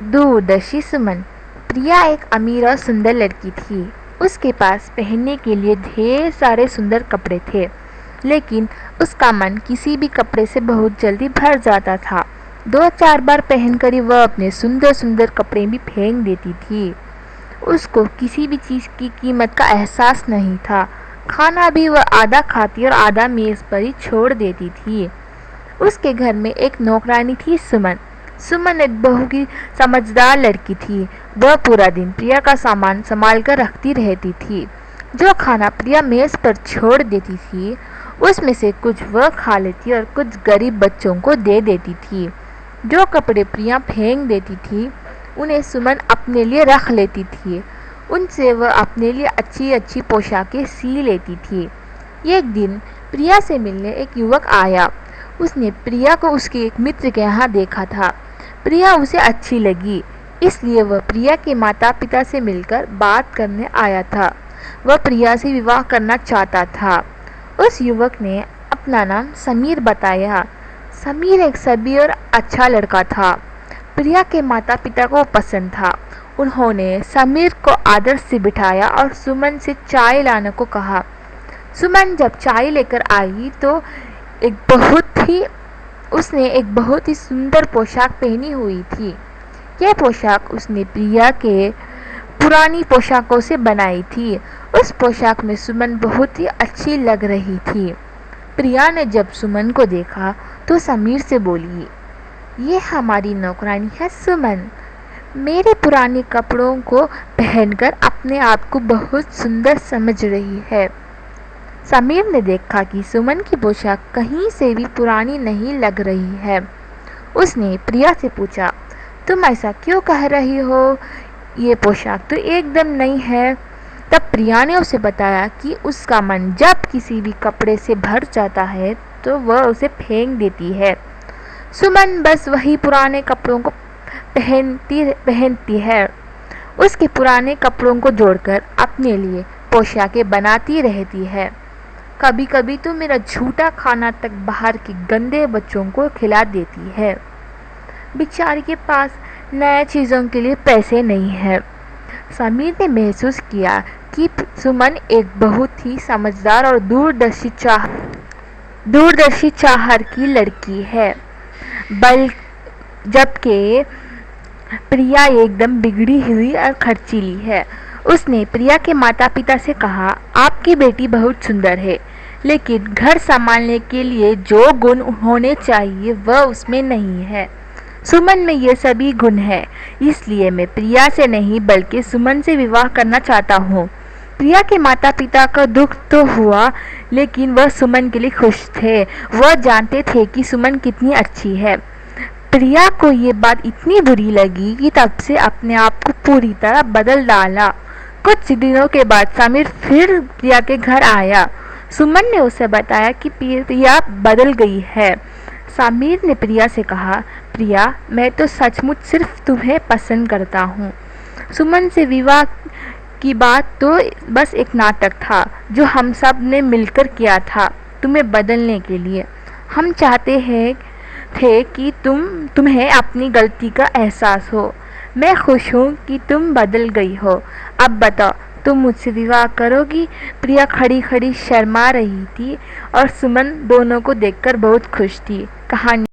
दूरदर्शी सुमन। प्रिया एक अमीर और सुंदर लड़की थी। उसके पास पहनने के लिए ढेर सारे सुंदर कपड़े थे, लेकिन उसका मन किसी भी कपड़े से बहुत जल्दी भर जाता था। 2-4 बार पहनकर ही वह अपने सुंदर सुंदर कपड़े भी फेंक देती थी। उसको किसी भी चीज़ की कीमत का एहसास नहीं था। खाना भी वह आधा खाती और आधा मेज़ पर ही छोड़ देती थी। उसके घर में एक नौकरानी थी, सुमन। सुमन एक बहुत ही समझदार लड़की थी। वह पूरा दिन प्रिया का सामान संभाल कर रखती रहती थी। जो खाना प्रिया मेज पर छोड़ देती थी, उसमें से कुछ वह खा लेती और कुछ गरीब बच्चों को दे देती थी। जो कपड़े प्रिया फेंक देती थी, उन्हें सुमन अपने लिए रख लेती थी। उनसे वह अपने लिए अच्छी अच्छी पोशाकें सी लेती थी। एक दिन प्रिया से मिलने एक युवक आया। उसने प्रिया को उसके एक मित्र के यहाँ देखा था। प्रिया उसे अच्छी लगी, इसलिए वह प्रिया के माता पिता से मिलकर बात करने आया था। वह प्रिया से विवाह करना चाहता था। उस युवक ने अपना नाम समीर बताया। समीर एक सभी और अच्छा लड़का था। प्रिया के माता पिता को पसंद था। उन्होंने समीर को आदर से बिठाया और सुमन से चाय लाने को कहा। सुमन जब चाय लेकर आई तो उसने एक बहुत ही सुंदर पोशाक पहनी हुई थी। यह पोशाक उसने प्रिया के पुरानी पोशाकों से बनाई थी। उस पोशाक में सुमन बहुत ही अच्छी लग रही थी। प्रिया ने जब सुमन को देखा तो समीर से बोली, ये हमारी नौकरानी है सुमन। मेरे पुराने कपड़ों को पहनकर अपने आप को बहुत सुंदर समझ रही है। समीर ने देखा कि सुमन की पोशाक कहीं से भी पुरानी नहीं लग रही है। उसने प्रिया से पूछा, तुम ऐसा क्यों कह रही हो? ये पोशाक तो एकदम नई है। तब प्रिया ने उसे बताया कि उसका मन जब किसी भी कपड़े से भर जाता है तो वह उसे फेंक देती है। सुमन बस वही पुराने कपड़ों को पहनती है। उसके पुराने कपड़ों को जोड़कर अपने लिए पोशाकें बनाती रहती है। कभी कभी तो मेरा झूठा खाना तक बाहर के गंदे बच्चों को खिला देती है। बेचारी के पास नए चीज़ों के लिए पैसे नहीं है। समीर ने महसूस किया कि सुमन एक बहुत ही समझदार और दूरदर्शी चाहर की लड़की है, जबकि प्रिया एकदम बिगड़ी हुई और खर्चीली है। उसने प्रिया के माता पिता से कहा, आपकी बेटी बहुत सुंदर है, लेकिन घर संभालने के लिए जो गुण होने चाहिए वह उसमें नहीं है। सुमन में ये सभी गुण है, इसलिए मैं प्रिया से नहीं बल्कि सुमन से विवाह करना चाहता हूँ। प्रिया के माता पिता का दुख तो हुआ, लेकिन वह सुमन के लिए खुश थे। वह जानते थे कि सुमन कितनी अच्छी है। प्रिया को ये बात इतनी बुरी लगी कि तब से अपने आप को पूरी तरह बदल डाला। कुछ दिनों के बाद समीर फिर प्रिया के घर आया। सुमन ने उसे बताया कि प्रिया बदल गई है। समीर ने प्रिया से कहा, प्रिया, मैं तो सचमुच सिर्फ तुम्हें पसंद करता हूँ। सुमन से विवाह की बात तो बस एक नाटक था जो हम सब ने मिलकर किया था तुम्हें बदलने के लिए। हम चाहते थे कि तुम्हें अपनी गलती का एहसास हो। मैं खुश हूँ कि तुम बदल गई हो। अब बताओ, तुम मुझसे विवाह करोगी? प्रिया खड़ी खड़ी शर्मा रही थी और सुमन दोनों को देखकर बहुत खुश थी। कहानी